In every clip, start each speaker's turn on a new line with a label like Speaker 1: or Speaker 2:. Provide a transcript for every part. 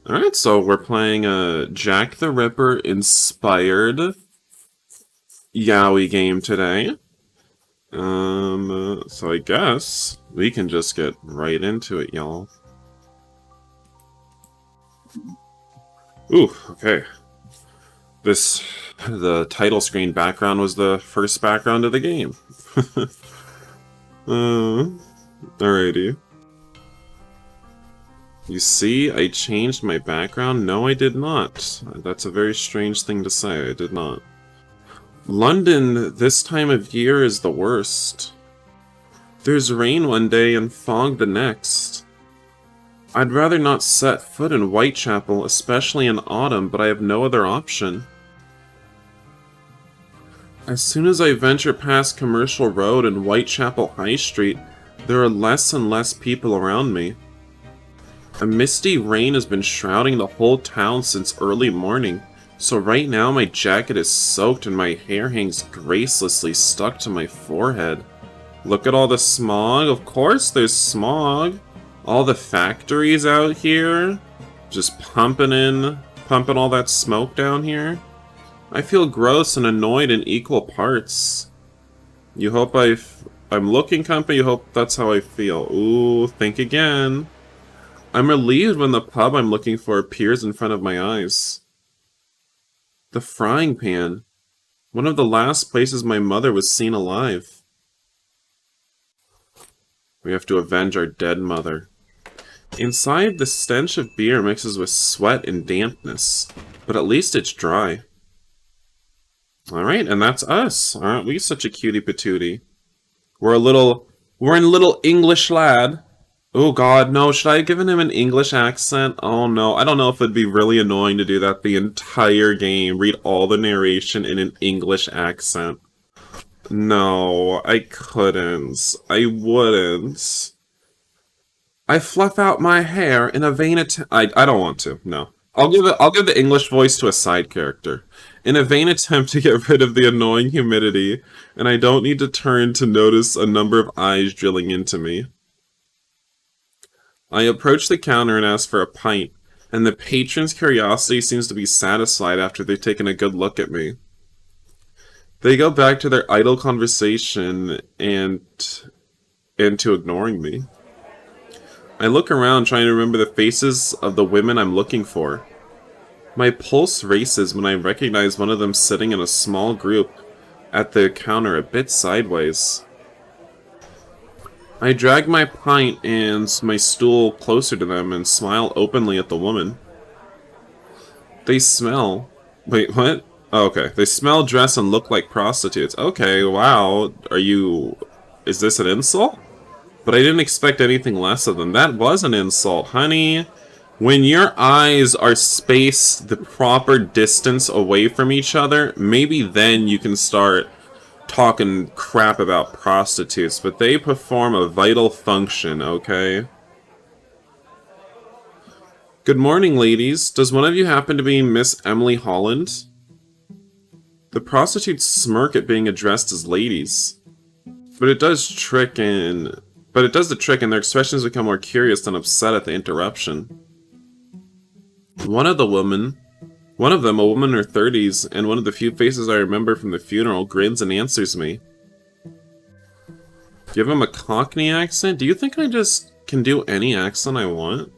Speaker 1: Alright, so we're playing a Jack the Ripper inspired Yaoi game today. So I guess we can just get right into it, y'all. Ooh, okay. The title screen background was the first background of the game. Alrighty. You see, I changed my background? No, I did not. That's a very strange thing to say. I did not. London this time of year is the worst. There's rain one day and fog the next. I'd rather not set foot in Whitechapel, especially in autumn, but I have no other option. As soon as I venture past Commercial Road and Whitechapel High Street, there are less and less people around me. A misty rain has been shrouding the whole town since early morning, so right now my jacket is soaked and my hair hangs gracelessly stuck to my forehead. Look at all the smog. Of course there's smog. All the factories out here, just pumping all that smoke down here. I feel gross and annoyed in equal parts. You hope I'm looking company, you hope that's how I feel. Ooh, think again. I'm relieved when the pub I'm looking for appears in front of my eyes. The frying pan. One of the last places my mother was seen alive. We have to avenge our dead mother. Inside, the stench of beer mixes with sweat and dampness, but at least it's dry. Alright, and that's us. Aren't we such a cutie patootie? We're in little English lad. Oh god, no, should I have given him an English accent? Oh no, I don't know if it'd be really annoying to do that the entire game, read all the narration in an English accent. No, I couldn't. I wouldn't. I fluff out my hair in a vain attempt. I don't want to. No, I'll give the English voice to a side character in a vain attempt to get rid of the annoying humidity, and I don't need to turn to notice a number of eyes drilling into me. I approach the counter and ask for a pint, and the patron's curiosity seems to be satisfied after they've taken a good look at me. They go back to their idle conversation and to ignoring me. I look around trying to remember the faces of the women I'm looking for. My pulse races when I recognize one of them sitting in a small group at the counter a bit sideways. I drag my pint and my stool closer to them and smile openly at the woman. They smell... Wait, what? Oh, okay. They smell, dress, and look like prostitutes. Okay, wow. Is this an insult? But I didn't expect anything less of them. That was an insult, honey. When your eyes are spaced the proper distance away from each other, maybe then you can start talking crap about prostitutes, but they perform a vital function, okay? Good morning, ladies. Does one of you happen to be Miss Emily Holland? The prostitutes smirk at being addressed as ladies. But it does the trick and their expressions become more curious than upset at the interruption. One of them, a woman in her 30s, and one of the few faces I remember from the funeral, grins and answers me. Give him a Cockney accent? Do you think I just can do any accent I want?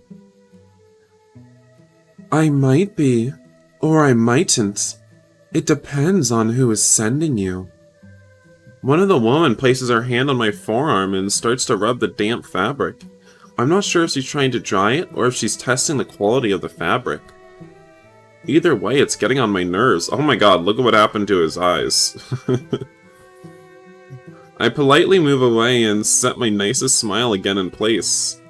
Speaker 1: I might be, or I mightn't. It depends on who is sending you. One of the women places her hand on my forearm and starts to rub the damp fabric. I'm not sure if she's trying to dry it or if she's testing the quality of the fabric. Either way, it's getting on my nerves. Oh my god, look at what happened to his eyes. I politely move away and set my nicest smile again in place.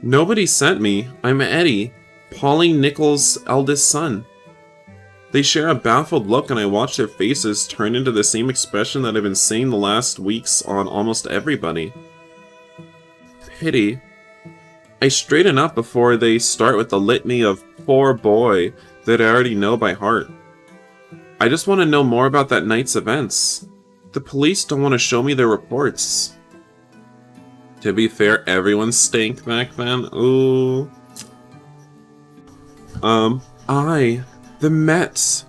Speaker 1: Nobody sent me. I'm Eddie, Pauline Nichols' eldest son. They share a baffled look and I watch their faces turn into the same expression that I've been seeing the last weeks on almost everybody. Pity. I straighten up before they start with the litany of poor boy that I already know by heart. I just want to know more about that night's events. The police don't want to show me their reports. To be fair, everyone stank back then. Ooh. The Met.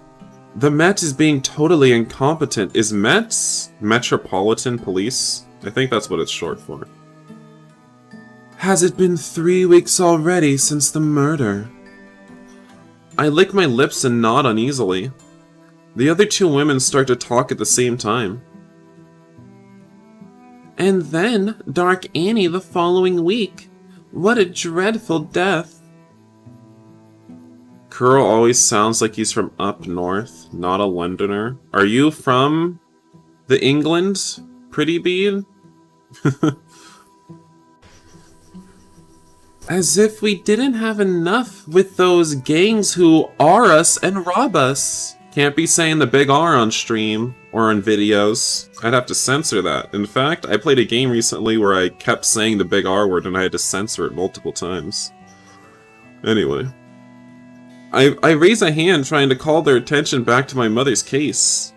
Speaker 1: The Met is being totally incompetent. Is Met's Metropolitan Police? I think that's what it's short for. Has it been 3 weeks already since the murder? I lick my lips and nod uneasily. The other two women start to talk at the same time. And then, Dark Annie the following week. What a dreadful death. Curl always sounds like he's from up north, not a Londoner. Are you from the England, pretty bead? As if we didn't have enough with those gangs who R us and rob us. Can't be saying the big R on stream or on videos. I'd have to censor that. In fact, I played a game recently where I kept saying the big R word and I had to censor it multiple times. Anyway. I raise a hand trying to call their attention back to my mother's case.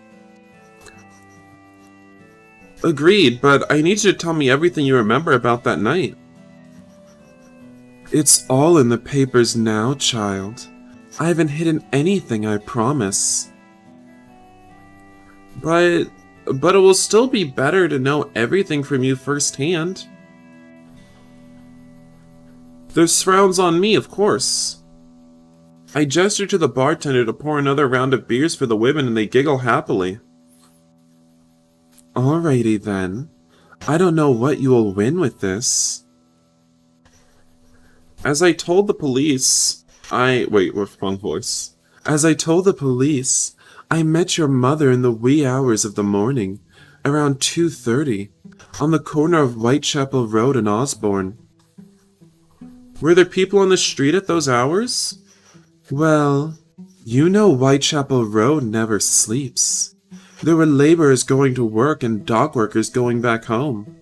Speaker 1: Agreed, but I need you to tell me everything you remember about that night. It's all in the papers now, child. I haven't hidden anything, I promise. But it will still be better to know everything from you firsthand. There's frowns on me, of course. I gesture to the bartender to pour another round of beers for the women and they giggle happily. Alrighty then. I don't know what you will win with this. As I told the police, wait, wrong voice. As I told the police, I met your mother in the wee hours of the morning, around 2:30, on the corner of Whitechapel Road and Osborne. Were there people on the street at those hours? Well, you know Whitechapel Road never sleeps. There were laborers going to work and dock workers going back home.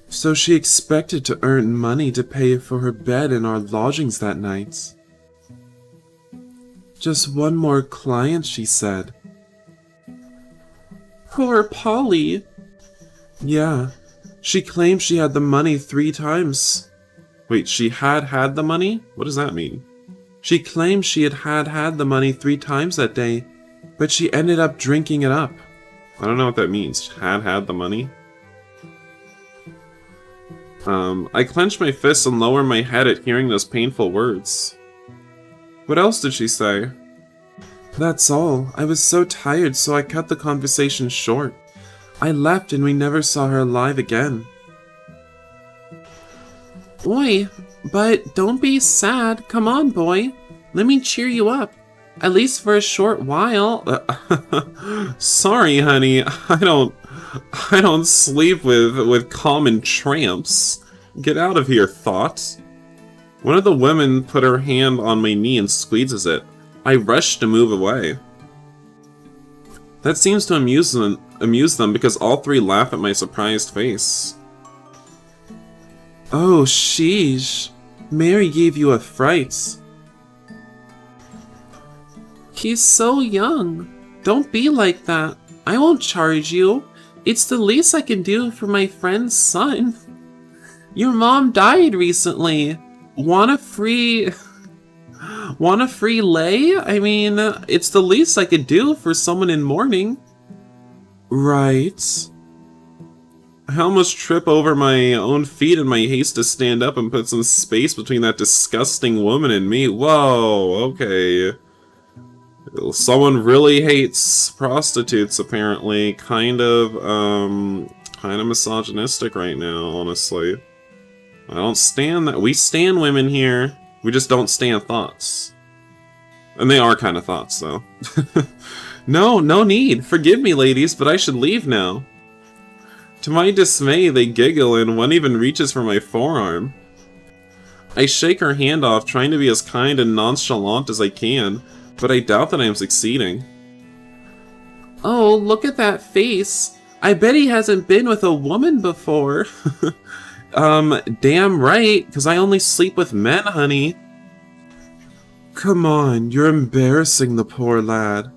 Speaker 1: So she expected to earn money to pay for her bed and our lodgings that night. Just one more client, she said. Poor Polly. Yeah, she claimed she had the money 3 times. Wait, she had the money? What does that mean? She claimed she had the money 3 times that day, but she ended up drinking it up. I don't know what that means. Had the money? I clench my fists and lower my head at hearing those painful words. What else did she say? That's all. I was so tired, so I cut the conversation short. I left and we never saw her alive again. Boy, but don't be sad. Come on, boy. Let me cheer you up. At least for a short while. Sorry, honey. I don't sleep with common tramps. Get out of here, thought. One of the women put her hand on my knee and squeezes it. I rush to move away. That seems to amuse them because all 3 laugh at my surprised face. Oh, sheesh. Mary gave you a fright. He's so young. Don't be like that. I won't charge you. It's the least I can do for my friend's son. Your mom died recently. Want a free lay? I mean, it's the least I could do for someone in mourning. Right. I almost trip over my own feet in my haste to stand up and put some space between that disgusting woman and me. Whoa, okay. Someone really hates prostitutes, apparently. Kind of misogynistic right now, honestly. I don't stand that. We stan women here. We just don't stand thoughts. And they are kind of thoughts, though. No need. Forgive me, ladies, but I should leave now. To my dismay, they giggle and one even reaches for my forearm. I shake her hand off, trying to be as kind and nonchalant as I can, but I doubt that I am succeeding. Oh, look at that face. I bet he hasn't been with a woman before. Damn right, because I only sleep with men, honey. Come on, you're embarrassing the poor lad.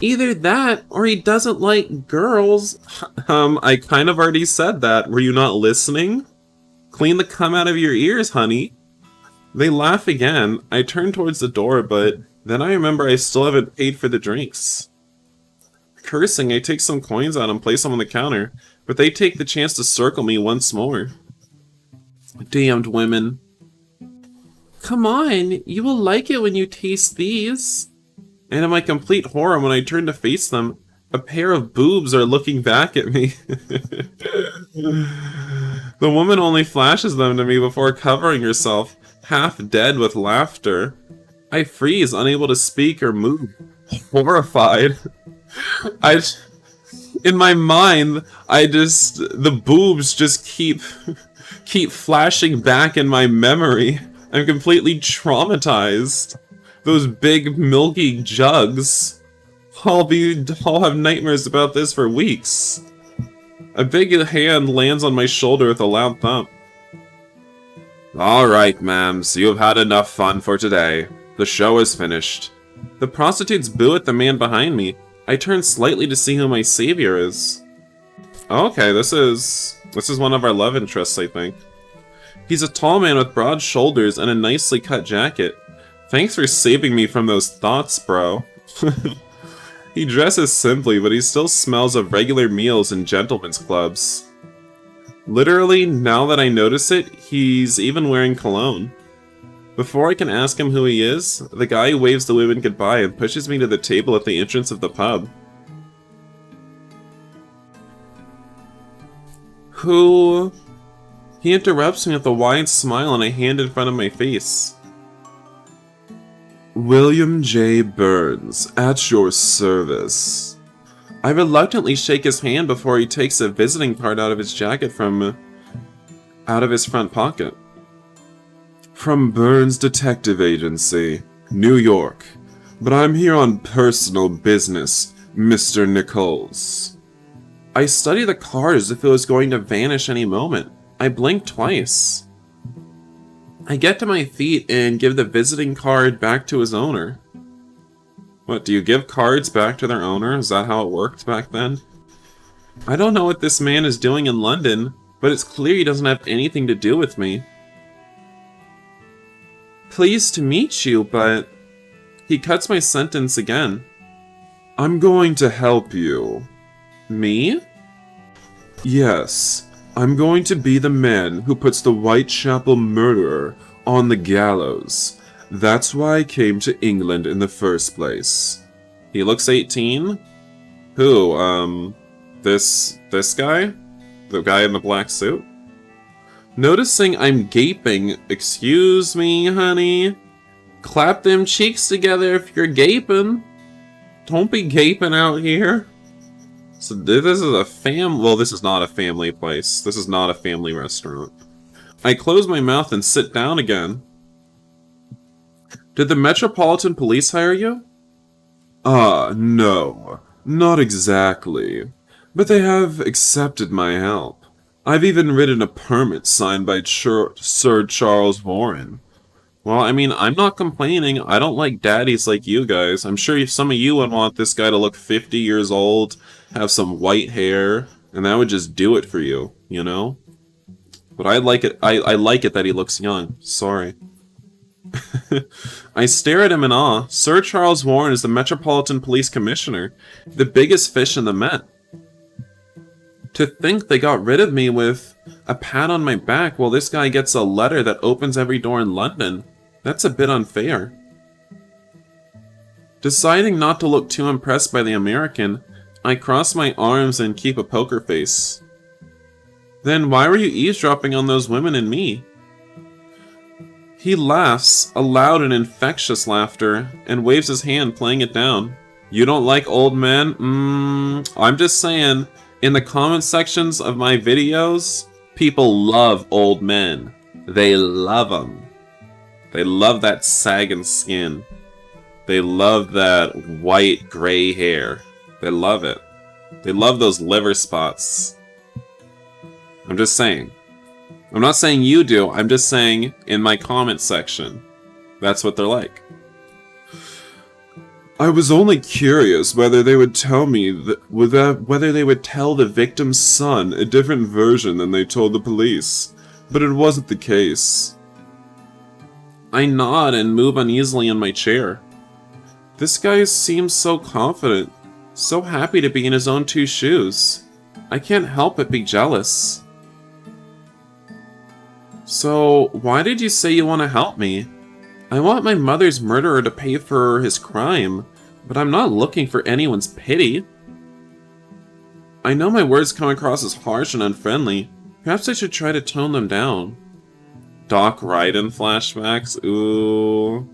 Speaker 1: Either that, or he doesn't like girls. I kind of already said that. Were you not listening? Clean the cum out of your ears, honey. They laugh again. I turn towards the door, but then I remember I still haven't paid for the drinks. Cursing, I take some coins out and place them on the counter, but they take the chance to circle me once more. Damned women. Come on, you will like it when you taste these. And in my complete horror, when I turn to face them, a pair of boobs are looking back at me. The woman only flashes them to me before covering herself, half dead with laughter. I freeze, unable to speak or move, horrified. In my mind, the boobs just keep flashing back in my memory. I'm completely traumatized. Those big milky jugs. I'll have nightmares about this for weeks. A big hand lands on my shoulder with a loud thump. Alright, ma'ams, you have had enough fun for today. The show is finished. The prostitutes boo at the man behind me. I turn slightly to see who my savior is. Okay, this is one of our love interests, I think. He's a tall man with broad shoulders and a nicely cut jacket. Thanks for saving me from those thoughts, bro. He dresses simply, but he still smells of regular meals and gentlemen's clubs. Literally, now that I notice it, he's even wearing cologne. Before I can ask him who he is, the guy waves the women goodbye and pushes me to the table at the entrance of the pub. Who? He interrupts me with a wide smile and a hand in front of my face. William J. Burns, at your service. I reluctantly shake his hand before he takes a visiting card out of his jacket out of his front pocket. From Burns Detective Agency, New York. But I'm here on personal business, Mr. Nichols. I study the card as if it was going to vanish any moment. I blink twice. I get to my feet and give the visiting card back to his owner. What, do you give cards back to their owner? Is that how it worked back then? I don't know what this man is doing in London, but it's clear he doesn't have anything to do with me. Pleased to meet you, but... He cuts my sentence again. I'm going to help you. Me? Yes. I'm going to be the man who puts the Whitechapel murderer on the gallows. That's why I came to England in the first place. He looks 18? Who, this guy? The guy in the black suit? Noticing I'm gaping, excuse me, honey? Clap them cheeks together if you're gaping. Don't be gaping out here. So this is well, this is not a family place. This is not a family restaurant. I close my mouth and sit down again. Did the Metropolitan Police hire you? No. Not exactly. But they have accepted my help. I've even written a permit signed by Sir Charles Warren. Well, I mean, I'm not complaining. I don't like daddies like you guys. I'm sure some of you would want this guy to look 50 years old, have some white hair, and that would just do it for you, you know? But I like it. I like it that he looks young. Sorry. I stare at him in awe. Sir Charles Warren is the Metropolitan Police Commissioner, the biggest fish in the Met. To think they got rid of me with a pat on my back while this guy gets a letter that opens every door in London. That's a bit unfair. Deciding not to look too impressed by the American, I cross my arms and keep a poker face. Then why were you eavesdropping on those women and me? He laughs, a loud and infectious laughter, and waves his hand, playing it down. You don't like old men? I'm just saying, in the comment sections of my videos, people love old men. They love them. They love that sagging skin. They love that white, gray hair. They love it. They love those liver spots. I'm just saying. I'm not saying you do, I'm just saying in my comment section. That's what they're like. I was only curious whether they would tell me whether they would tell the victim's son a different version than they told the police, but it wasn't the case. I nod and move uneasily in my chair. This guy seems so confident, so happy to be in his own two shoes. I can't help but be jealous. So, why did you say you want to help me? I want my mother's murderer to pay for his crime, but I'm not looking for anyone's pity. I know my words come across as harsh and unfriendly. Perhaps I should try to tone them down. Doc Ryden flashbacks? Ooh.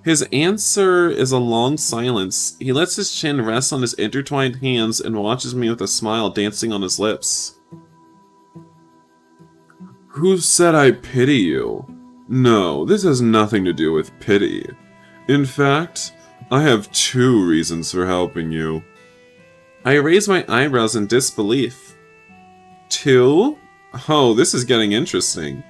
Speaker 1: His answer is a long silence. He lets his chin rest on his intertwined hands and watches me with a smile dancing on his lips. Who said I pity you? No, this has nothing to do with pity. In fact, I have 2 reasons for helping you. I raise my eyebrows in disbelief. 2? Oh, this is getting interesting.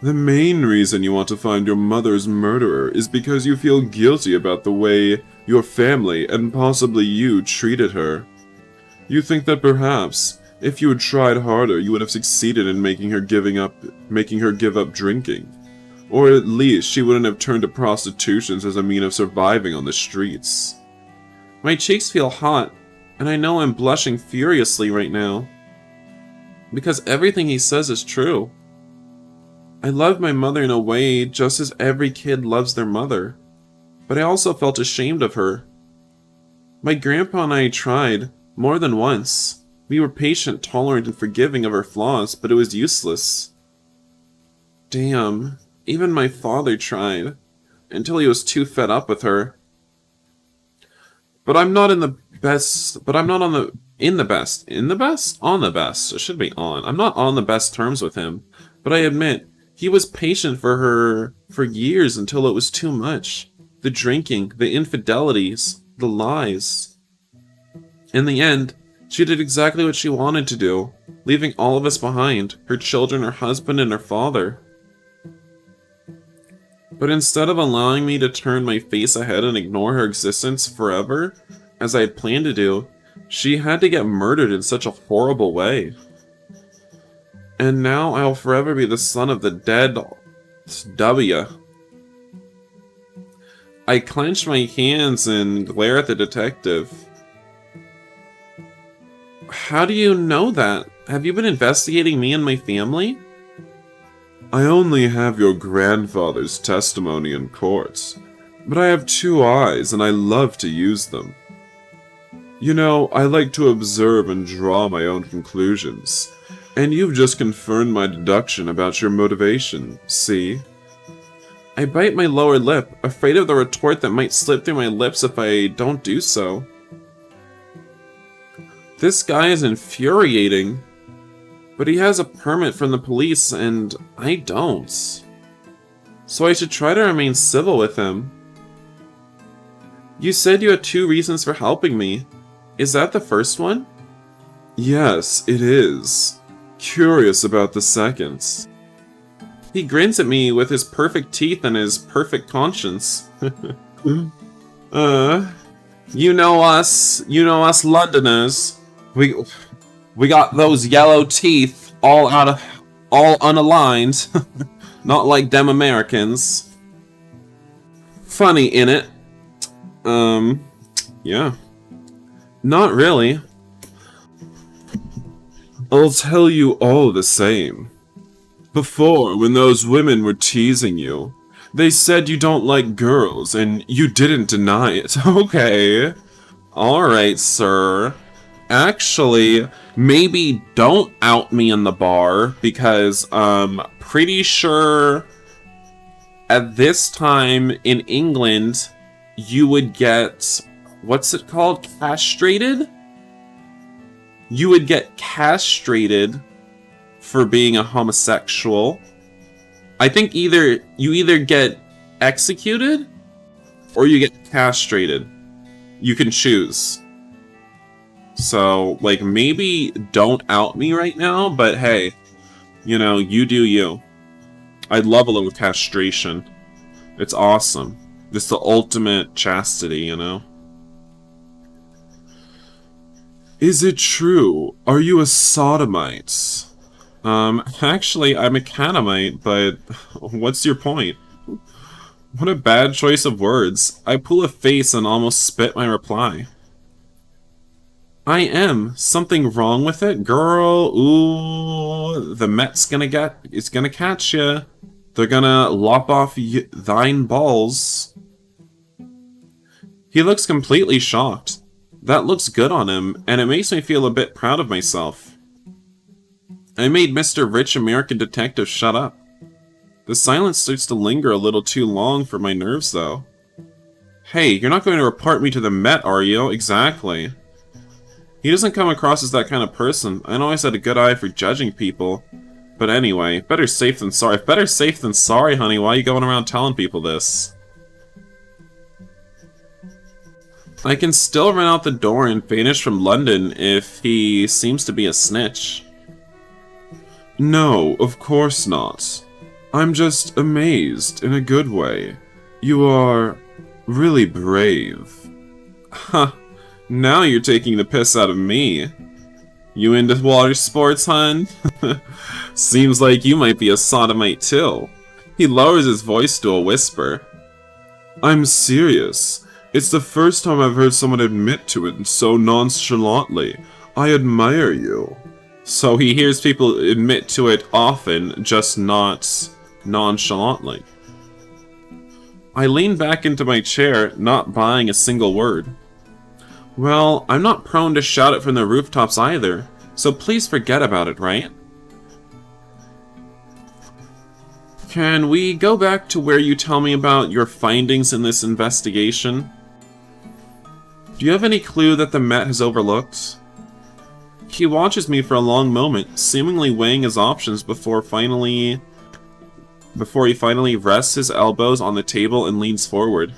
Speaker 1: The main reason you want to find your mother's murderer is because you feel guilty about the way your family and possibly you treated her. You think that perhaps, if you had tried harder, you would have succeeded in making her give up drinking. Or at least she wouldn't have turned to prostitution as a mean of surviving on the streets. My cheeks feel hot, and I know I'm blushing furiously right now. Because everything he says is true. I loved my mother in a way just as every kid loves their mother, but I also felt ashamed of her. My grandpa and I tried, more than once. We were patient, tolerant, and forgiving of her flaws, but it was useless. Damn, even my father tried, until he was too fed up with her. But I'm not on the best, it should be on. I'm not on the best terms with him, but I admit, he was patient for her for years until it was too much. The drinking, the infidelities, the lies. In the end, she did exactly what she wanted to do, leaving all of us behind, her children, her husband, and her father. But instead of allowing me to turn my face ahead and ignore her existence forever, as I had planned to do, she had to get murdered in such a horrible way. And now I'll forever be the son of the dead W. I clench my hands and glare at the detective. How do you know that? Have you been investigating me and my family? I only have your grandfather's testimony in court, but I have 2 eyes and I love to use them. You know, I like to observe and draw my own conclusions. And you've just confirmed my deduction about your motivation, see? I bite my lower lip, afraid of the retort that might slip through my lips if I don't do so. This guy is infuriating, but he has a permit from the police and I don't. So I should try to remain civil with him. You said you had 2 reasons for helping me. Is that the first one? Yes, it is. Curious about the second. He grins at me with his perfect teeth and his perfect conscience. You know us Londoners. We got those yellow teeth all unaligned. Not like them Americans. Funny, innit? Yeah. Not really. I'll tell you all the same. Before, when those women were teasing you, they said you don't like girls, and you didn't deny it. Okay. Alright, sir. Actually, maybe don't out me in the bar, because I'm pretty sure at this time in England, you would get, what's it called? Castrated? You would get castrated for being a homosexual. I think you either get executed or you get castrated. You can choose. So, like, maybe don't out me right now, but hey, you know, you do you. I'd love a little castration. It's awesome. It's the ultimate chastity, you know? Is it true? Are you a sodomite? Actually, I'm a catamite, but what's your point? What a bad choice of words. I pull a face and almost spit my reply. I am. Something wrong with it? Girl, ooh, the Met's it's gonna catch ya. They're gonna lop off thine balls. He looks completely shocked. That looks good on him, and it makes me feel a bit proud of myself. I made Mr. Rich American Detective shut up. The silence starts to linger a little too long for my nerves, though. Hey, you're not going to report me to the Met, are you? Exactly. He doesn't come across as that kind of person. I know he's had a good eye for judging people. But anyway, better safe than sorry. Better safe than sorry, honey. Why are you going around telling people this? I can still run out the door and vanish from London if he seems to be a snitch. No, of course not. I'm just amazed in a good way. You are really brave. Huh. Now you're taking the piss out of me. You into water sports, hun? Seems like you might be a sodomite too. He lowers his voice to a whisper. I'm serious. It's the first time I've heard someone admit to it so nonchalantly. I admire you. So he hears people admit to it often, just not nonchalantly. I lean back into my chair, not buying a single word. Well, I'm not prone to shout it from the rooftops either, so please forget about it, right? Can we go back to where you tell me about your findings in this investigation? Do you have any clue that the Met has overlooked? He watches me for a long moment, seemingly weighing his options before he finally rests his elbows on the table and leans forward.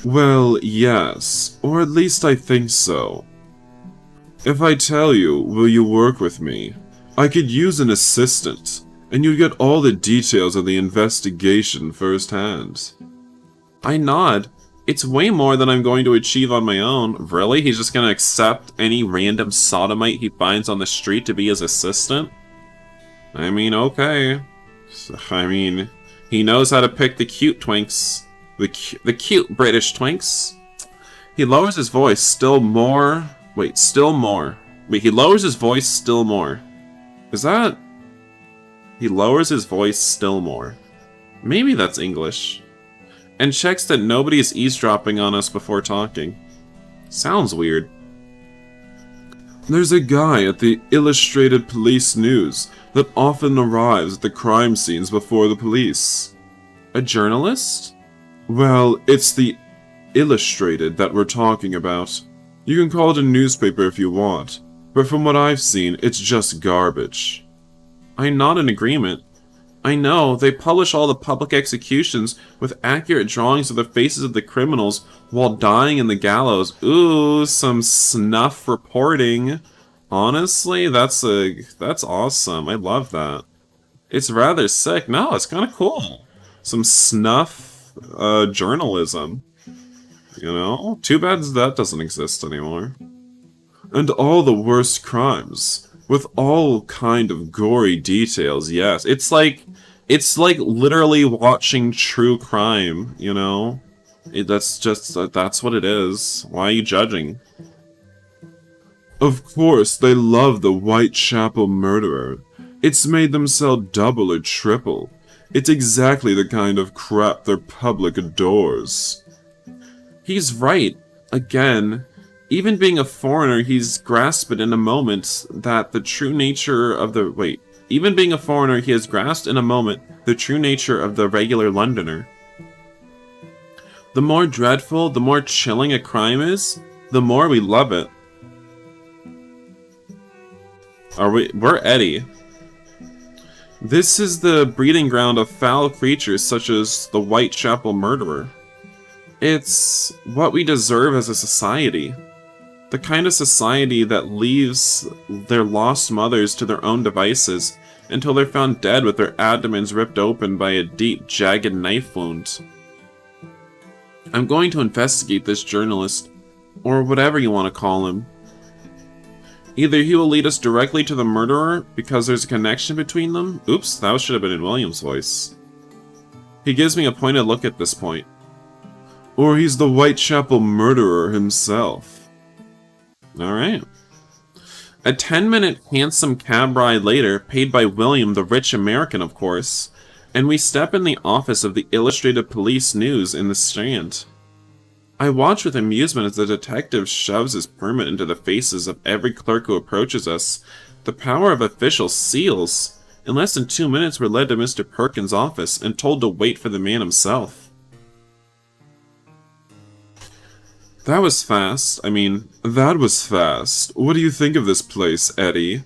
Speaker 1: Well, yes, or at least I think so. If I tell you, will you work with me? I could use an assistant, and you'd get all the details of the investigation firsthand. I nod. It's way more than I'm going to achieve on my own. Really? He's just going to accept any random sodomite he finds on the street to be his assistant? I mean, okay. I mean, he knows how to pick the cute twinks. The cute British twinks. He lowers his voice still more. Wait, still more. Wait, he lowers his voice still more. Is that... He lowers his voice still more. Maybe that's English. And checks that nobody is eavesdropping on us before talking. Sounds weird. There's a guy at the Illustrated Police News that often arrives at the crime scenes before the police. A journalist? Well, it's the Illustrated that we're talking about. You can call it a newspaper if you want, but from what I've seen, it's just garbage. I'm not in agreement. I know, they publish all the public executions with accurate drawings of the faces of the criminals while dying in the gallows. Ooh, some snuff reporting. Honestly, that's awesome. I love that. It's rather sick. No, it's kind of cool. Some snuff journalism. You know? Too bad that doesn't exist anymore. And all the worst crimes. With all kind of gory details, yes. It's like literally watching true crime, you know? That's what it is. Why are you judging? Of course, they love the Whitechapel murderer. It's made them sell double or triple. It's exactly the kind of crap their public adores. He's right. Again. Even being a foreigner, he's grasped in a moment that the true nature of the... Wait. Even being a foreigner, he has grasped in a moment the true nature of the regular Londoner. The more dreadful, the more chilling a crime is, the more we love it. We're Eddie. This is the breeding ground of foul creatures such as the Whitechapel murderer. It's what we deserve as a society. The kind of society that leaves their lost mothers to their own devices until they're found dead with their abdomens ripped open by a deep, jagged knife wound. I'm going to investigate this journalist, or whatever you want to call him. Either he will lead us directly to the murderer because there's a connection between them. Oops, that should have been in William's voice. He gives me a pointed look at this point. Or he's the Whitechapel murderer himself. Alright. A 10-minute handsome cab ride later, paid by William, the rich American, of course, and we step in the office of the Illustrated Police News in the Strand. I watch with amusement as the detective shoves his permit into the faces of every clerk who approaches us. The power of official seals. In less than 2 minutes, we're led to Mr. Perkins' office and told to wait for the man himself. That was fast. That was fast. What do you think of this place, Eddie?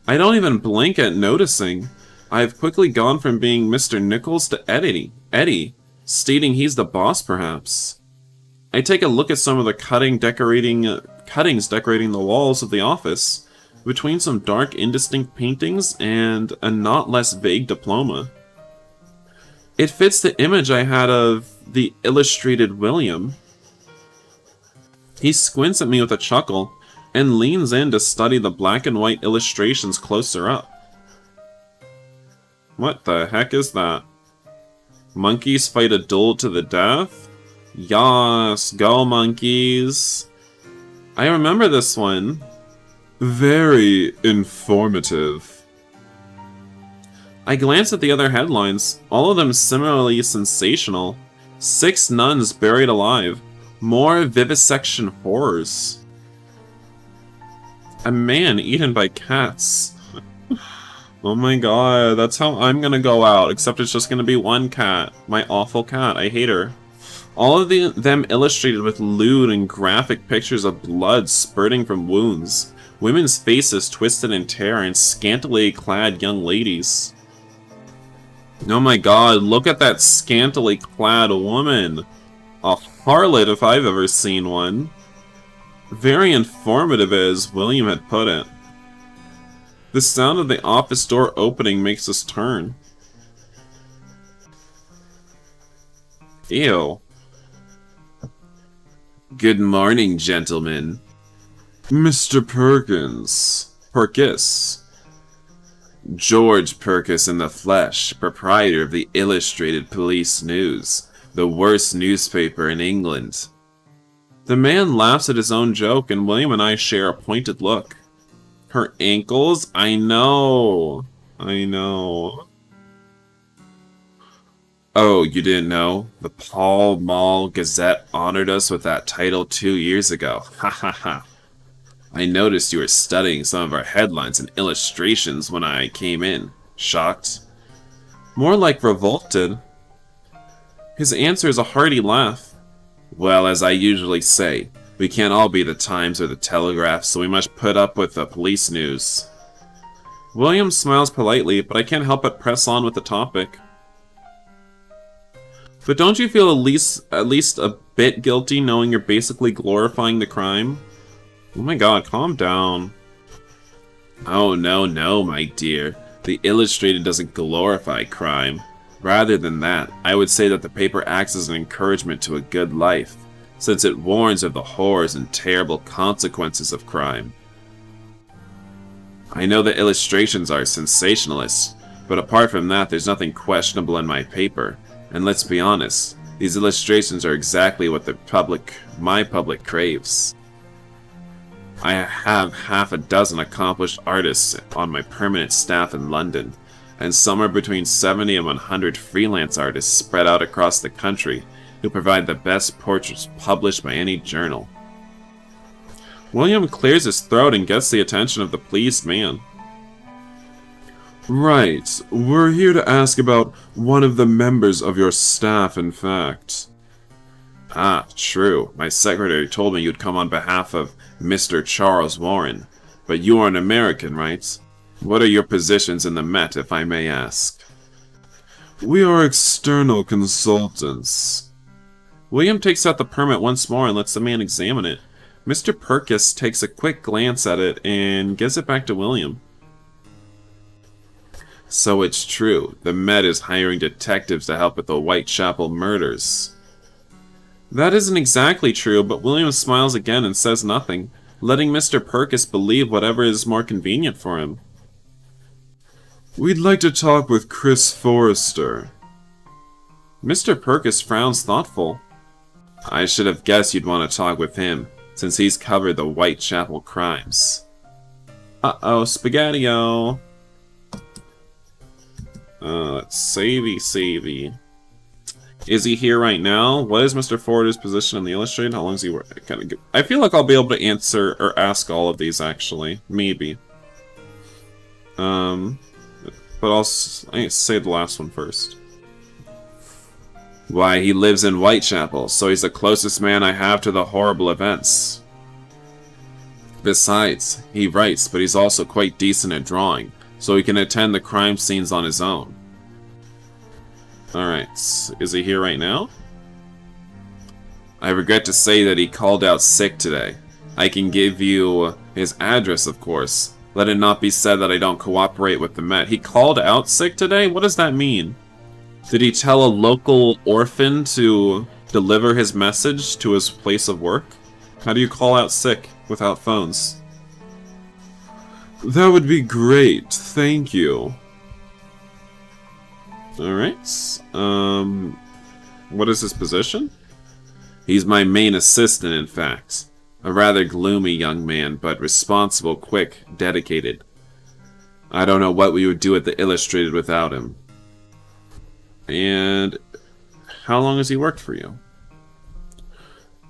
Speaker 1: I don't even blink at noticing. I've quickly gone from being Mr. Nichols to Eddie, stating he's the boss, perhaps. I take a look at some of the cuttings decorating the walls of the office, between some dark, indistinct paintings and a not less vague diploma. It fits the image I had of the Illustrated William. He squints at me with a chuckle, and leans in to study the black and white illustrations closer up. What the heck is that? Monkeys fight a duel to the death? Yas, go monkeys! I remember this one. Very informative. I glance at the other headlines, all of them similarly sensational. 6 nuns buried alive. More vivisection horrors. A man eaten by cats. Oh my god, that's how I'm gonna go out, except it's just gonna be one cat. My awful cat, I hate her. All of them illustrated with lewd and graphic pictures of blood spurting from wounds, women's faces twisted in terror, and scantily clad young ladies. Oh my god, look at that scantily clad woman! A harlot if I've ever seen one. Very informative, as William had put it. The sound of the office door opening makes us turn. Ew. Good morning, gentlemen. Mr. Perkins. Perkis. George Perkis in the flesh, proprietor of the Illustrated Police News, the worst newspaper in England. The man laughs at his own joke, and William and I share a pointed look. Her ankles? I know. Oh, you didn't know? The Pall Mall Gazette honored us with that title 2 years ago. Ha ha ha. I noticed you were studying some of our headlines and illustrations when I came in. Shocked? More like revolted. His answer is a hearty laugh. Well, as I usually say, we can't all be the Times or the Telegraph, so we must put up with the police news. William smiles politely, but I can't help but press on with the topic. But don't you feel at least a bit guilty knowing you're basically glorifying the crime? Oh my god, calm down. Oh no, my dear. The Illustrated doesn't glorify crime. Rather than that, I would say that the paper acts as an encouragement to a good life, since it warns of the horrors and terrible consequences of crime. I know the illustrations are sensationalist, but apart from that, there's nothing questionable in my paper. And let's be honest, these illustrations are exactly what my public craves. I have half a dozen accomplished artists on my permanent staff in London, and somewhere between 70 and 100 freelance artists spread out across the country who provide the best portraits published by any journal. William clears his throat and gets the attention of the pleased man. Right, we're here to ask about one of the members of your staff, in fact. Ah, true. My secretary told me you'd come on behalf of Mr. Charles Warren. But you are an American, right? What are your positions in the Met, if I may ask? We are external consultants. William takes out the permit once more and lets the man examine it. Mr. Perkis takes a quick glance at it and gives it back to William. So it's true, the Met is hiring detectives to help with the Whitechapel murders. That isn't exactly true, but William smiles again and says nothing. letting Mr. Purkis believe whatever is more convenient for him. We'd like to talk with Chris Forrester. Mr. Purkis frowns thoughtful. I should have guessed you'd want to talk with him, since he's covered the Whitechapel crimes. Uh-oh, Spaghetti-O. Savvy. Is he here right now? What is Mr. Forder's position in the Illustrated? How long is he working? I feel like I'll be able to answer or ask all of these, actually. Maybe. But I'll say the last one first. Why, he lives in Whitechapel, so he's the closest man I have to the horrible events. Besides, he writes, but he's also quite decent at drawing, so he can attend the crime scenes on his own. Alright, is he here right now? I regret to say that he called out sick today. I can give you his address, of course. Let it not be said that I don't cooperate with the Met. He called out sick today? What does that mean? Did he tell a local orphan to deliver his message to his place of work? How do you call out sick without phones? That would be great, thank you. Alright, what is his position? He's my main assistant, in fact. A rather gloomy young man, but responsible, quick, dedicated. I don't know what we would do at the Illustrated without him. And how long has he worked for you?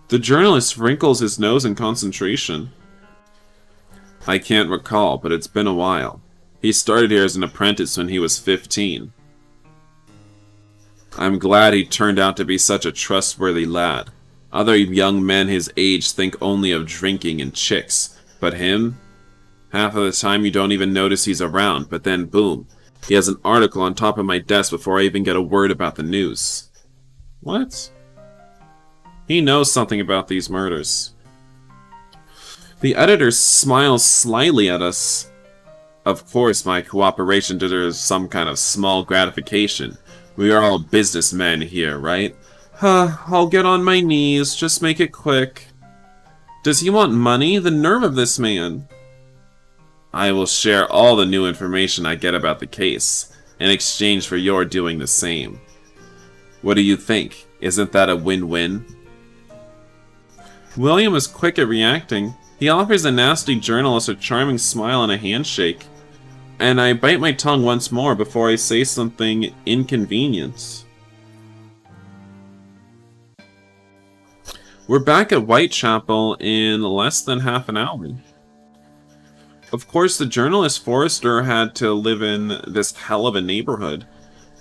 Speaker 1: The journalist wrinkles his nose in concentration. I can't recall, but it's been a while. He started here as an apprentice when he was 15. I'm glad he turned out to be such a trustworthy lad. Other young men his age think only of drinking and chicks, but him? Half of the time you don't even notice he's around, but then boom, he has an article on top of my desk before I even get a word about the news. What? He knows something about these murders. The editor smiles slyly at us. Of course my cooperation deserves some kind of small gratification. We are all businessmen here, right? I'll get on my knees, just make it quick. Does he want money? The nerve of this man. I will share all the new information I get about the case, in exchange for your doing the same. What do you think? Isn't that a win-win? William is quick at reacting. He offers the nasty journalist a charming smile and a handshake. And I bite my tongue once more before I say something inconvenient. We're back at Whitechapel in less than half an hour. Of course, the journalist Forrester had to live in this hell of a neighborhood.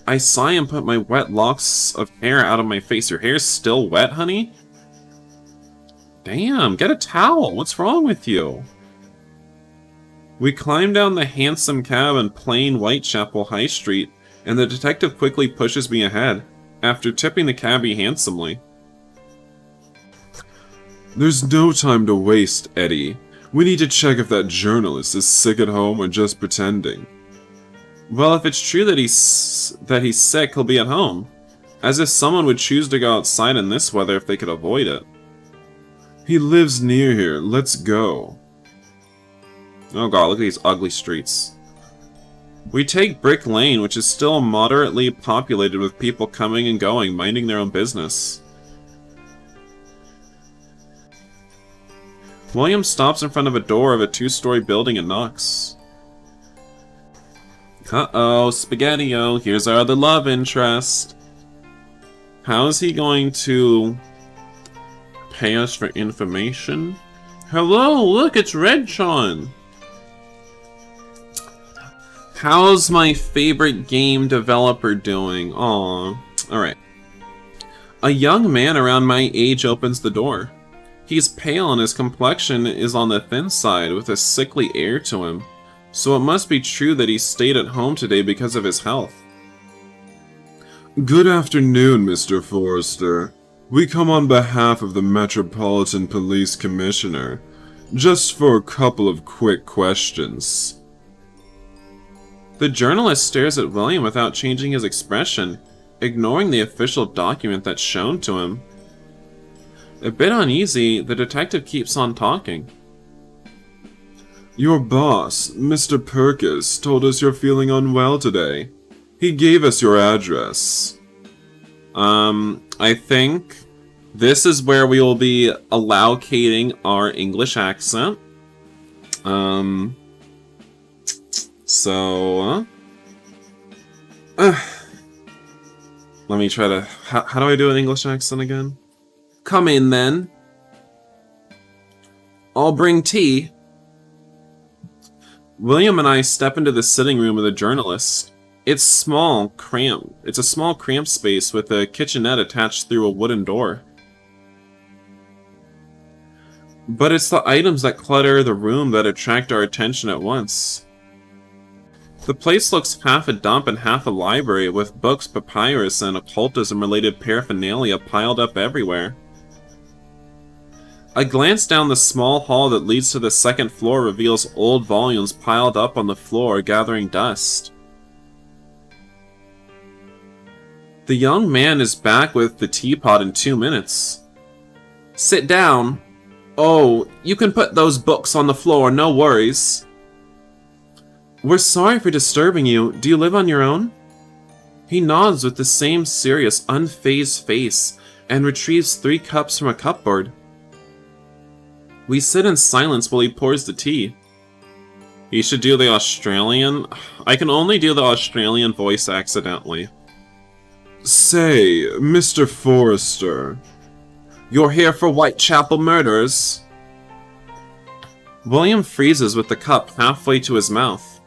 Speaker 1: I saw him put my wet locks of hair out of my face. Your hair's still wet, honey? Damn, get a towel. What's wrong with you? We climb down the hansom cab on plain Whitechapel High Street, and the detective quickly pushes me ahead, after tipping the cabbie handsomely. There's no time to waste, Eddie. We need to check if that journalist is sick at home or just pretending. Well, if it's true that he's sick, he'll be at home. As if someone would choose to go outside in this weather if they could avoid it. He lives near here. Let's go. Oh god, look at these ugly streets. We take Brick Lane, which is still moderately populated with people coming and going, minding their own business. William stops in front of a door of a two-story building and knocks. Uh-oh, Spaghetti-O, here's our other love interest. How is he going to pay us for information? Hello, look, it's Red Sean. How's my favorite game developer doing? Aww. Alright. A young man around my age opens the door. He's pale and his complexion is on the thin side with a sickly air to him, so it must be true that he stayed at home today because of his health. Good afternoon, Mr. Forrester. We come on behalf of the Metropolitan Police Commissioner, just for a couple of quick questions. The journalist stares at William without changing his expression, ignoring the official document that's shown to him. A bit uneasy, the detective keeps on talking. Your boss, Mr. Perkis, told us you're feeling unwell today. He gave us your address. I think this is where we will be allocating our English accent. Let me try to... How do I do an English accent again? Come in, then. I'll bring tea. William and I step into the sitting room of the journalist. It's a small, cramped space with a kitchenette attached through a wooden door. But it's the items that clutter the room that attract our attention at once. The place looks half a dump and half a library, with books, papyrus, and occultism-related paraphernalia piled up everywhere. A glance down the small hall that leads to the second floor reveals old volumes piled up on the floor, gathering dust. The young man is back with the teapot in 2 minutes. Sit down. Oh, you can put those books on the floor, no worries. We're sorry for disturbing you. Do you live on your own? He nods with the same serious, unfazed face and retrieves 3 cups from a cupboard. We sit in silence while he pours the tea. He should do the Australian. I can only do the Australian voice accidentally. Say, Mr. Forrester, you're here for Whitechapel murders? William freezes with the cup halfway to his mouth.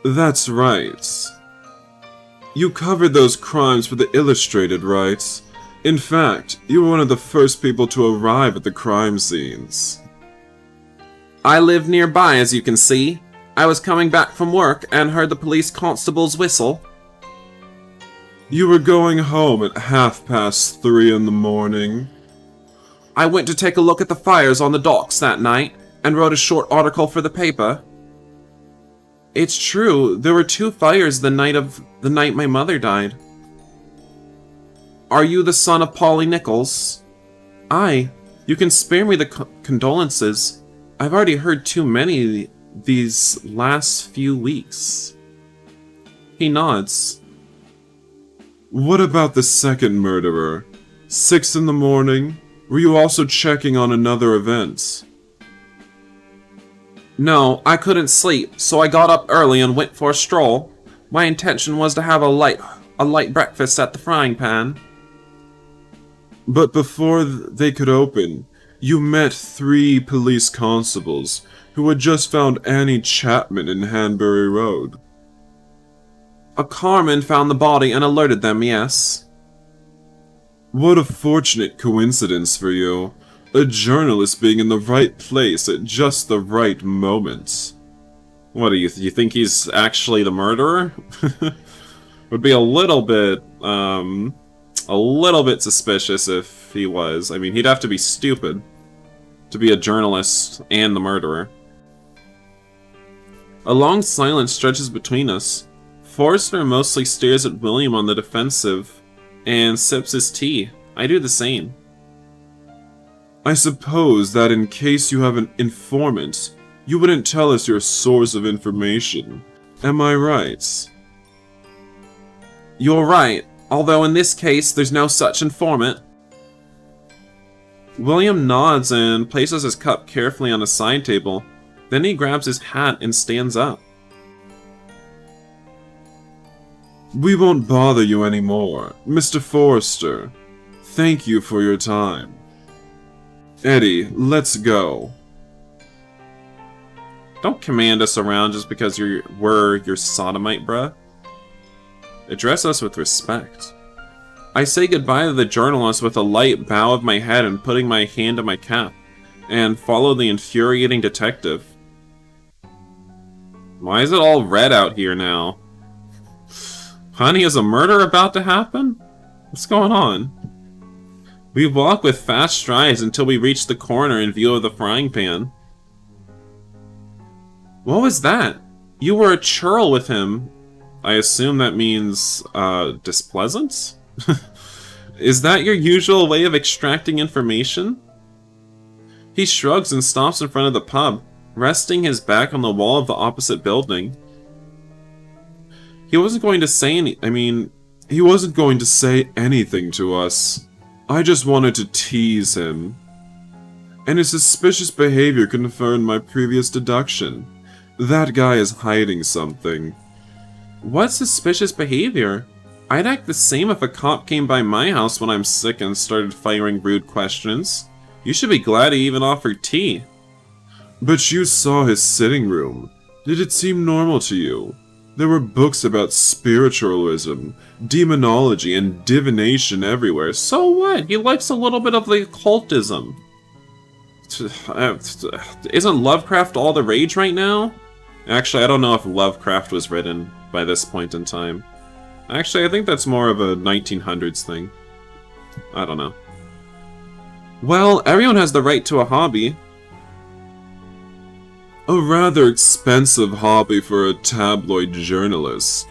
Speaker 1: That's right. You covered those crimes for the Illustrated, right? In fact, you were one of the first people to arrive at the crime scenes. I live nearby, as you can see. I was coming back from work and heard the police constable's whistle. You were going home at 3:30 in the morning. I went to take a look at the fires on the docks that night and wrote a short article for the paper. It's true, there were 2 fires the night my mother died. Are you the son of Polly Nichols? Aye. You can spare me the condolences. I've already heard too many these last few weeks. He nods. What about the second murderer? 6 in the morning? Were you also checking on another event? No, I couldn't sleep, so I got up early and went for a stroll. My intention was to have a light breakfast at the frying pan. But before they could open, you met 3 police constables who had just found Annie Chapman in Hanbury Road. A carman found the body and alerted them, yes. What a fortunate coincidence for you. A journalist being in the right place at just the right moment. What do you think he's actually the murderer? Would be a little bit suspicious if he was. I mean, he'd have to be stupid to be a journalist and the murderer. A long silence stretches between us. Forrester mostly stares at William on the defensive and sips his tea. I do the same. I suppose that in case you have an informant, you wouldn't tell us your source of information. Am I right? You're right, although in this case there's no such informant. William nods and places his cup carefully on a side table. Then he grabs his hat and stands up. We won't bother you anymore, Mr. Forrester. Thank you for your time. Eddie, let's go. Don't command us around just because we're your sodomite, bruh. Address us with respect. I say goodbye to the journalist with a light bow of my head and putting my hand on my cap, and follow the infuriating detective. Why is it all red out here now? Honey, is a murder about to happen? What's going on? We walk with fast strides until we reach the corner in view of the frying pan. What was that? You were a churl with him. I assume that means, displeasant? Is that your usual way of extracting information? He shrugs and stops in front of the pub, resting his back on the wall of the opposite building. He wasn't going to say he wasn't going to say anything to us. I just wanted to tease him. And his suspicious behavior confirmed my previous deduction. That guy is hiding something. What suspicious behavior? I'd act the same if a cop came by my house when I'm sick and started firing rude questions. You should be glad he even offered tea. But you saw his sitting room. Did it seem normal to you? There were books about spiritualism, demonology, and divination everywhere. So what? He likes a little bit of the occultism. Isn't Lovecraft all the rage right now? Actually, I don't know if Lovecraft was written by this point in time. Actually, I think that's more of a 1900s thing. I don't know. Well, everyone has the right to a hobby. A rather expensive hobby for a tabloid journalist.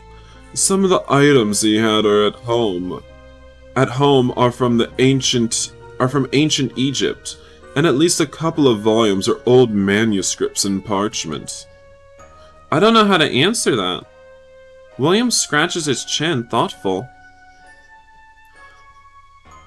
Speaker 1: Some of the items he had are at home. At home are from ancient Egypt, and at least a couple of volumes are old manuscripts and parchment. I don't know how to answer that. William scratches his chin, thoughtful.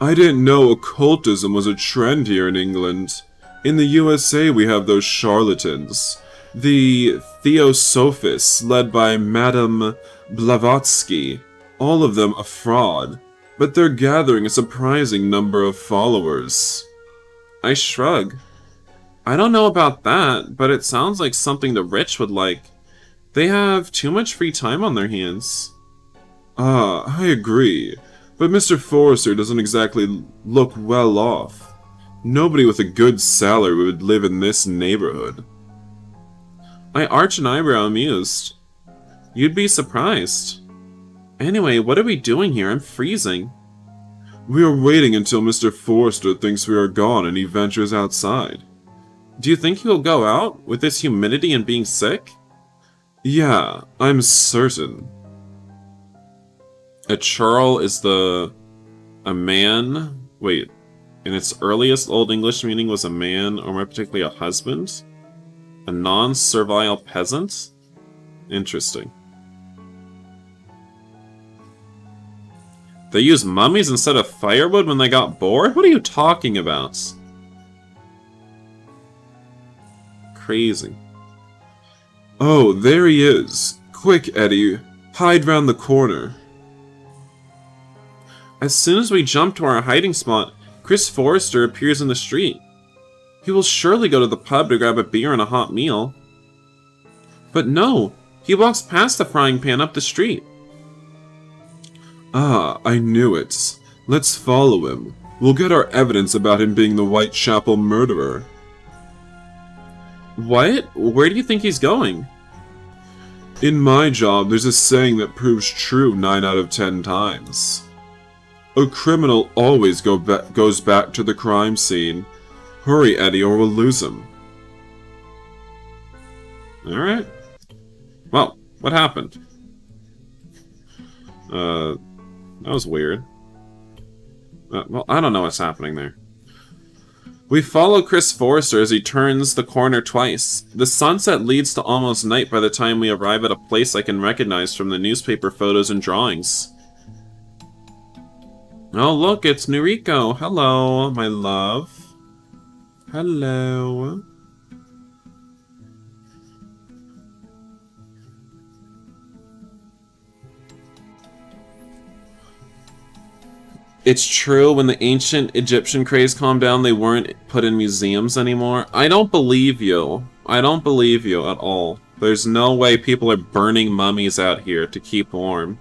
Speaker 1: I didn't know occultism was a trend here in England. In the USA we have those charlatans. The Theosophists, led by Madame Blavatsky. All of them a fraud, but they're gathering a surprising number of followers. I shrug. I don't know about that, but it sounds like something the rich would like. They have too much free time on their hands. Ah, I agree. But Mr. Forrester doesn't exactly look well off. Nobody with a good salary would live in this neighborhood. I arch an eyebrow, amused. You'd be surprised. Anyway, what are we doing here? I'm freezing. We are waiting until Mr. Forrester thinks we are gone and he ventures outside. Do you think he'll go out, with this humidity and being sick? Yeah, I'm certain. A churl is a man? Wait, in its earliest Old English meaning was a man, or more particularly a husband? A non-servile peasant? Interesting. They used mummies instead of firewood when they got bored? What are you talking about? Crazy. Oh, there he is. Quick, Eddie. Hide round the corner. As soon as we jump to our hiding spot, Chris Forrester appears in the street. He will surely go to the pub to grab a beer and a hot meal. But no, he walks past the frying pan up the street. Ah, I knew it. Let's follow him. We'll get our evidence about him being the Whitechapel murderer. What? Where do you think he's going? In my job, there's a saying that proves true 9 out of 10 times. A criminal always goes back to the crime scene. Hurry, Eddie, or we'll lose him. Alright. Well, what happened? That was weird. Well, I don't know what's happening there. We follow Chris Forrester as he turns the corner twice. The sunset leads to almost night by the time we arrive at a place I can recognize from the newspaper photos and drawings. Oh look, it's Noriko. Hello, my love. Hello. It's true, when the ancient Egyptian craze calmed down, they weren't put in museums anymore. I don't believe you. I don't believe you at all. There's no way people are burning mummies out here to keep warm.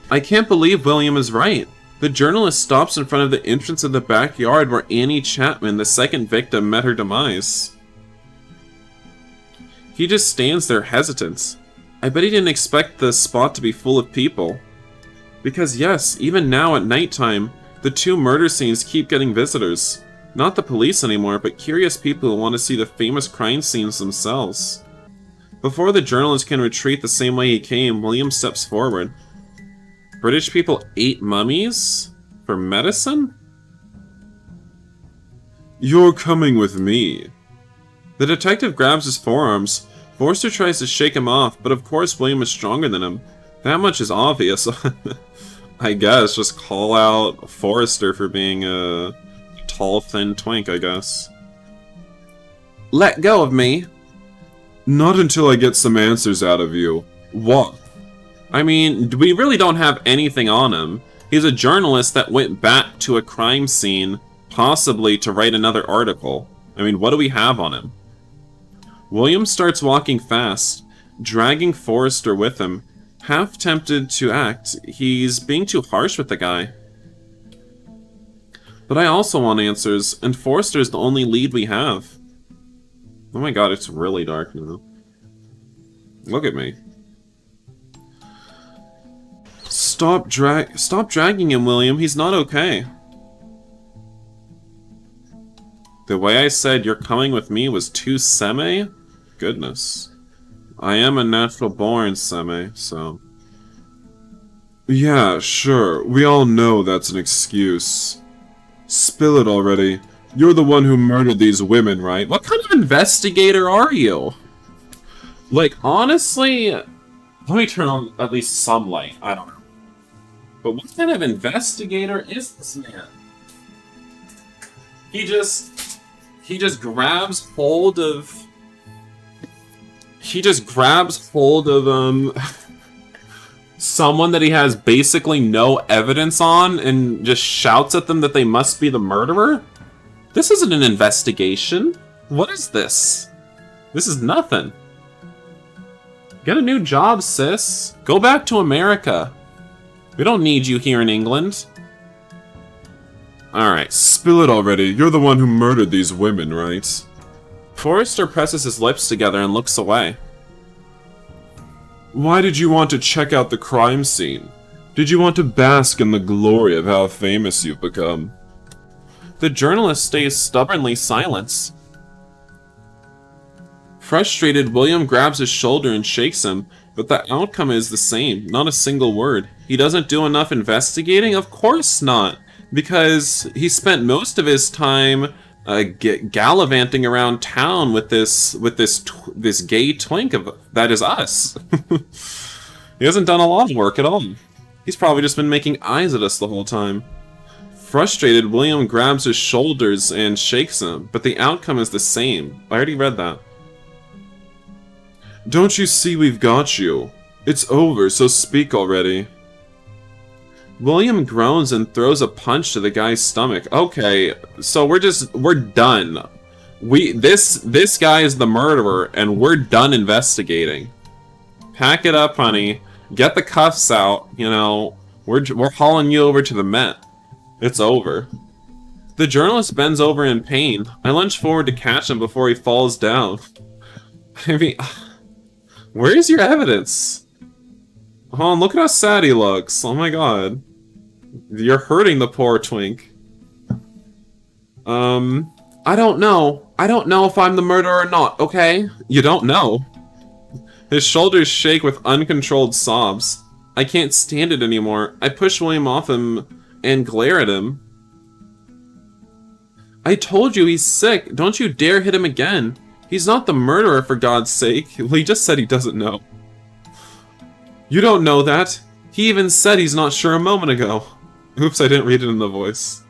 Speaker 1: I can't believe William is right. The journalist stops in front of the entrance of the backyard where Annie Chapman, the second victim, met her demise. He just stands there hesitant. I bet he didn't expect the spot to be full of people. Because yes, even now at nighttime, the 2 murder scenes keep getting visitors. Not the police anymore, but curious people who want to see the famous crime scenes themselves. Before the journalist can retreat the same way he came, William steps forward. British people ate mummies? For medicine? You're coming with me. The detective grabs his forearms. Forrester tries to shake him off, but of course William is stronger than him. That much is obvious. I guess, just call out Forrester for being a tall, thin twink, I guess. Let go of me. Not until I get some answers out of you. What? I mean, we really don't have anything on him. He's a journalist that went back to a crime scene, possibly to write another article. I mean, what do we have on him? William starts walking fast, dragging Forrester with him. Half tempted to act, he's being too harsh with the guy. But I also want answers, and Forrester's the only lead we have. Oh my god, it's really dark now. Look at me. Stop dragging him, William. He's not okay. The way I said you're coming with me was too seme? Goodness. I am a natural born seme, so... Yeah, sure. We all know that's an excuse. Spill it already. You're the one who murdered these women, right? What kind of investigator are you? Like, honestly... Let me turn on at least some light. I don't know. But what kind of investigator is this man? He just grabs hold of... He just grabs hold of, someone that he has basically no evidence on and just shouts at them that they must be the murderer? This isn't an investigation. What is this? This is nothing. Get a new job, sis. Go back to America. We don't need you here in England. Alright, spill it already. You're the one who murdered these women, right? Forrester presses his lips together and looks away. Why did you want to check out the crime scene? Did you want to bask in the glory of how famous you've become? The journalist stays stubbornly silent. Frustrated, William grabs his shoulder and shakes him, but the outcome is the same, not a single word. He doesn't do enough investigating? Of course not, because he spent most of his time gallivanting around town with this gay twink that is us. He hasn't done a lot of work at all. He's probably just been making eyes at us the whole time. Frustrated, William grabs his shoulders and shakes him, but the outcome is the same. I already read that. Don't you see we've got you? It's over, so speak already. William groans and throws a punch to the guy's stomach. Okay, so we're done. This guy is the murderer, and we're done investigating. Pack it up, honey. Get the cuffs out. You know, we're hauling you over to the Met. It's over. The journalist bends over in pain. I lunge forward to catch him before he falls down. I mean, where is your evidence? Oh, look at how sad he looks. Oh my god. You're hurting the poor twink. I don't know. I don't know if I'm the murderer or not, okay? You don't know. His shoulders shake with uncontrolled sobs. I can't stand it anymore. I push William off him and glare at him. I told you he's sick. Don't you dare hit him again. He's not the murderer, for God's sake. Well, he just said he doesn't know. You don't know that. He even said he's not sure a moment ago. Oops, I didn't read it in the voice.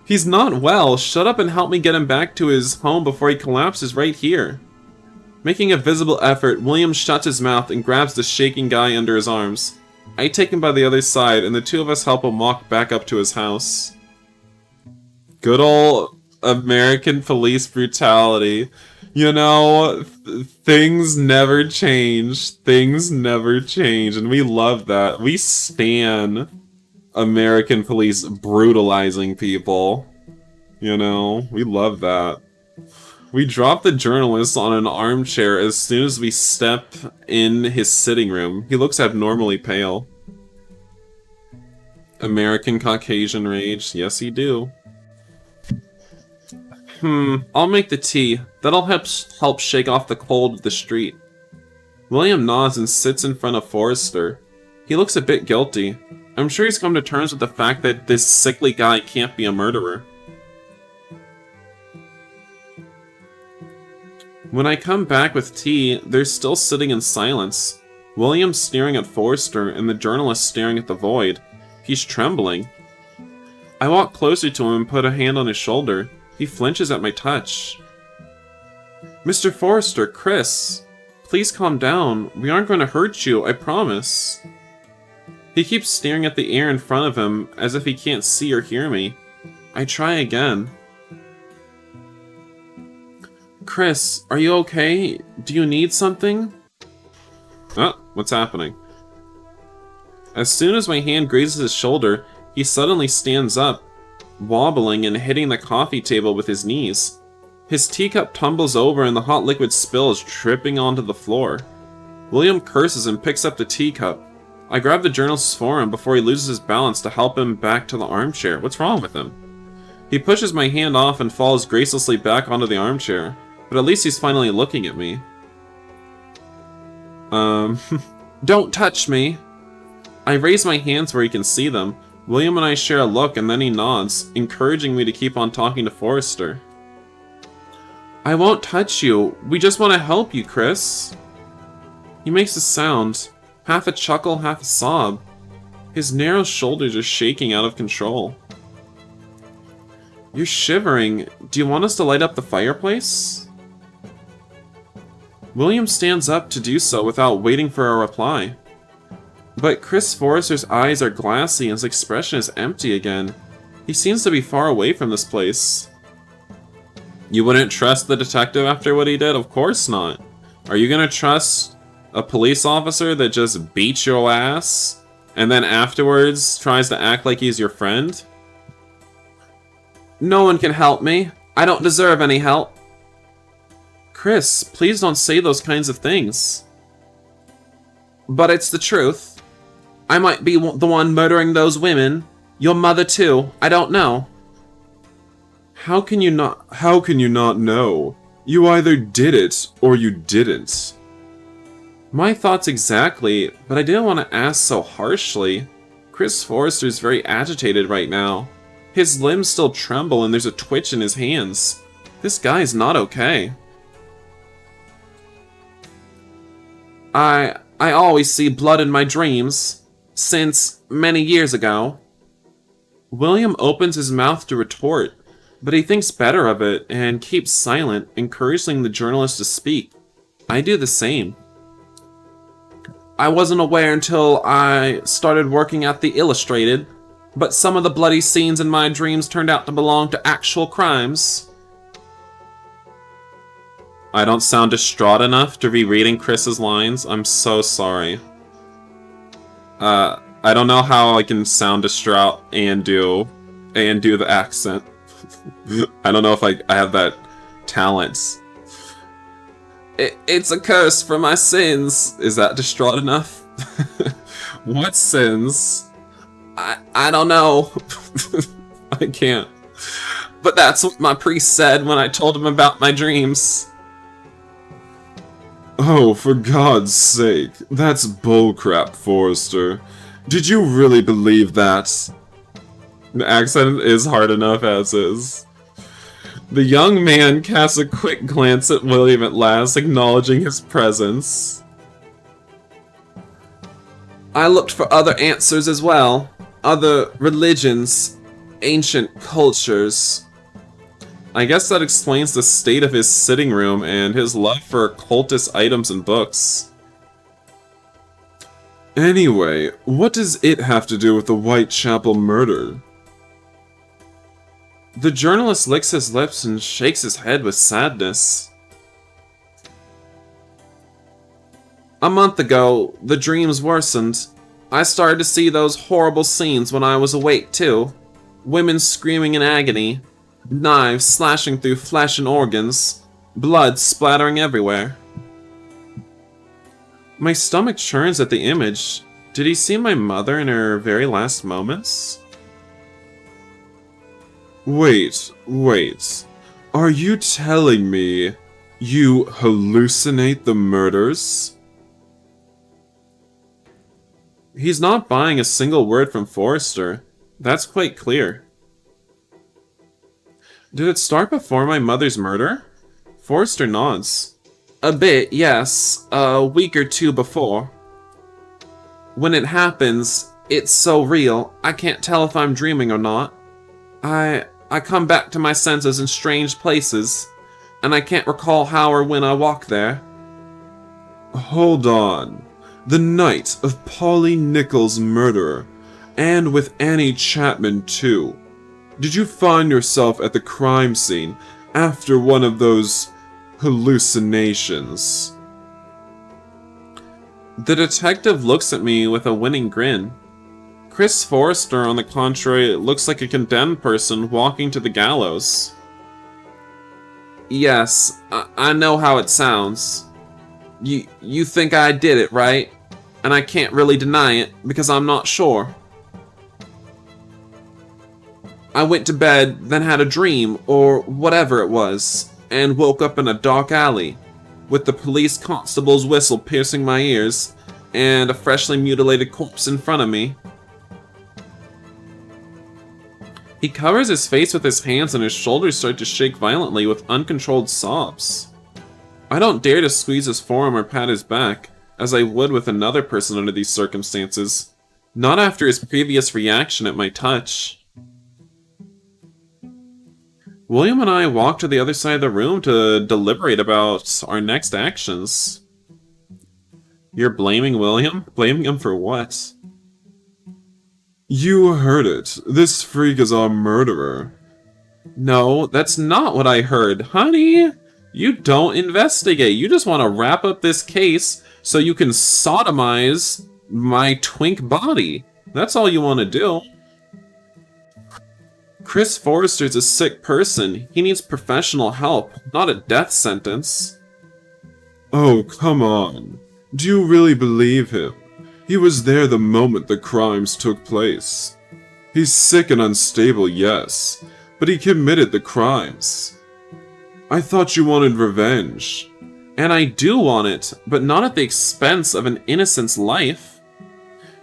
Speaker 1: He's not well. Shut up and help me get him back to his home before he collapses right here. Making a visible effort, William shuts his mouth and grabs the shaking guy under his arms. I take him by the other side, and the two of us help him walk back up to his house. Good old American police brutality. You know, things never change. Things never change, and we love that. We stan American police brutalizing people. You know, we love that. We drop the journalist on an armchair as soon as we step in his sitting room. He looks abnormally pale. American Caucasian rage. Yes, he do. I'll make the tea. That'll help shake off the cold of the street. William nods and sits in front of Forrester. He looks a bit guilty. I'm sure he's come to terms with the fact that this sickly guy can't be a murderer. When I come back with tea, they're still sitting in silence. William staring at Forrester and the journalist staring at the void. He's trembling. I walk closer to him and put a hand on his shoulder. He flinches at my touch. Mr. Forrester, Chris, please calm down. We aren't going to hurt you, I promise. He keeps staring at the air in front of him as if he can't see or hear me. I try again. Chris, are you okay? Do you need something? Oh, what's happening? As soon as my hand grazes his shoulder, he suddenly stands up, wobbling and hitting the coffee table with his knees. His teacup tumbles over and the hot liquid spills, dripping onto the floor. William curses and picks up the teacup. I grab the journalist's forearm before he loses his balance to help him back to the armchair. What's wrong with him? He pushes my hand off and falls gracelessly back onto the armchair, but at least he's finally looking at me. Don't touch me. I raise my hands where he can see them. William and I share a look and then he nods, encouraging me to keep on talking to Forrester. I won't touch you. We just want to help you, Chris. He makes a sound, half a chuckle, half a sob. His narrow shoulders are shaking out of control. You're shivering. Do you want us to light up the fireplace? William stands up to do so without waiting for a reply. But Chris Forrester's eyes are glassy and his expression is empty again. He seems to be far away from this place. You wouldn't trust the detective after what he did? Of course not. Are you gonna trust a police officer that just beats your ass and then afterwards tries to act like he's your friend? No one can help me. I don't deserve any help. Chris, please don't say those kinds of things. But it's the truth. I might be the one murdering those women. Your mother too. I don't know. How can you not know? You either did it or you didn't. My thoughts exactly, but I didn't want to ask so harshly. Chris Forrester's very agitated right now. His limbs still tremble and there's a twitch in his hands. This guy's not okay. I always see blood in my dreams. Since many years ago. William opens his mouth to retort, but he thinks better of it and keeps silent, encouraging the journalist to speak. I do the same. I wasn't aware until I started working at the Illustrated, but some of the bloody scenes in my dreams turned out to belong to actual crimes. I don't sound distraught enough to be reading Chris's lines. I'm so sorry. I don't know how I can sound distraught and do the accent. I don't know if I have that talent. It's a curse for my sins. Is that distraught enough? What sins? I don't know. I can't. But that's what my priest said when I told him about my dreams. Oh, for God's sake. That's bullcrap, Forrester. Did you really believe that? The accent is hard enough as is. The young man casts a quick glance at William at last, acknowledging his presence. I looked for other answers as well. Other religions, ancient cultures. I guess that explains the state of his sitting room and his love for occultist items and books. Anyway, what does it have to do with the Whitechapel murder? The journalist licks his lips and shakes his head with sadness. A month ago, the dreams worsened. I started to see those horrible scenes when I was awake too. Women screaming in agony. Knives slashing through flesh and organs, blood splattering everywhere. My stomach churns at the image. Did he see my mother in her very last moments? Wait. Are you telling me you hallucinate the murders? He's not buying a single word from Forrester. That's quite clear. Did it start before my mother's murder? Forrester nods. A bit, yes. A week or two before. When it happens, it's so real, I can't tell if I'm dreaming or not. I come back to my senses in strange places, and I can't recall how or when I walk there.
Speaker 2: Hold on. The night of Polly Nichols' murder, and with Annie Chapman too. Did you find yourself at the crime scene after one of those hallucinations?
Speaker 1: The detective looks at me with a winning grin. Chris Forrester, on the contrary, looks like a condemned person walking to the gallows. Yes, I know how it sounds. You think I did it, right? And I can't really deny it, because I'm not sure. I went to bed, then had a dream, or whatever it was, and woke up in a dark alley, with the police constable's whistle piercing my ears, and a freshly mutilated corpse in front of me. He covers his face with his hands and his shoulders start to shake violently with uncontrolled sobs. I don't dare to squeeze his forearm or pat his back, as I would with another person under these circumstances, not after his previous reaction at my touch. William and I walk to the other side of the room to deliberate about our next actions. You're blaming William? Blaming him for what?
Speaker 2: You heard it. This freak is our murderer.
Speaker 1: No, that's not what I heard, honey. You don't investigate. You just want to wrap up this case so you can sodomize my twink body. That's all you want to do. Chris Forrester's a sick person. He needs professional help, not a death sentence.
Speaker 2: Oh, come on. Do you really believe him? He was there the moment the crimes took place. He's sick and unstable, yes, but he committed the crimes. I thought you wanted revenge.
Speaker 1: And I do want it, but not at the expense of an innocent's life.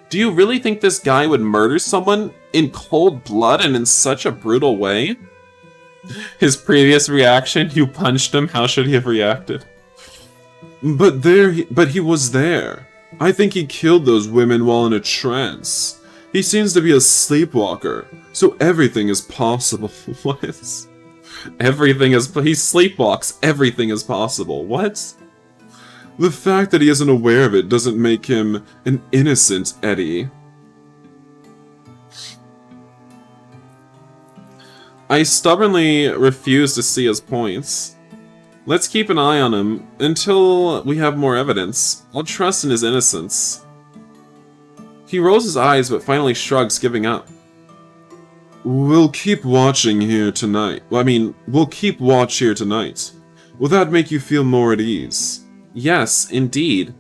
Speaker 1: Do you really think this guy would murder someone in cold blood and in such a brutal way? His previous reaction, you punched him, how should he have reacted?
Speaker 2: But he was there. I think he killed those women while in a trance. He seems to be a sleepwalker, so everything is possible. What?
Speaker 1: Everything is... he sleepwalks. Everything is possible. What?
Speaker 2: The fact that he isn't aware of it doesn't make him an innocent, Eddie.
Speaker 1: I stubbornly refuse to see his points. Let's keep an eye on him until we have more evidence. I'll trust in his innocence. He rolls his eyes but finally shrugs, giving up.
Speaker 2: We'll keep watching here tonight. We'll keep watch here tonight. Will that make you feel more at ease?
Speaker 1: Yes, indeed.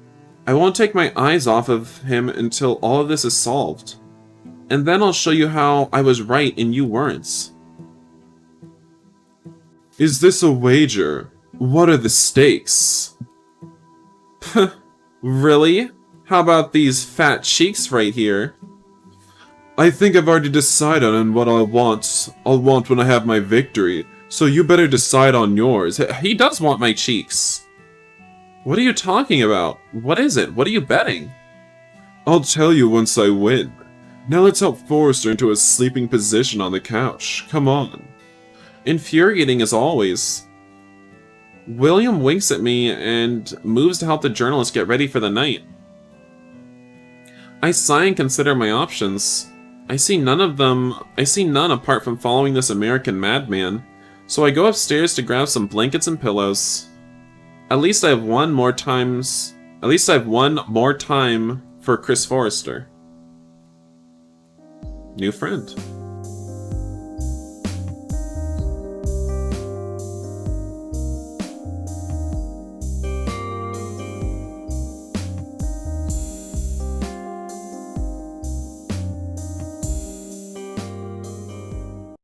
Speaker 1: I won't take my eyes off of him until all of this is solved. And then I'll show you how I was right and you weren't.
Speaker 2: Is this a wager? What are the stakes?
Speaker 1: Really? How about these fat cheeks right here?
Speaker 2: I think I've already decided on what I'll want. I'll want when I have my victory, so you better decide on yours.
Speaker 1: He does want my cheeks. What are you talking about? What is it? What are you betting?
Speaker 2: I'll tell you once I win. Now let's help Forrester into a sleeping position on the couch. Come on.
Speaker 1: Infuriating as always. William winks at me and moves to help the journalist get ready for the night. I sigh and consider my options. I see none apart from following this American madman, so I go upstairs to grab some blankets and pillows. At least I have one more time for Chris Forrester. New friend.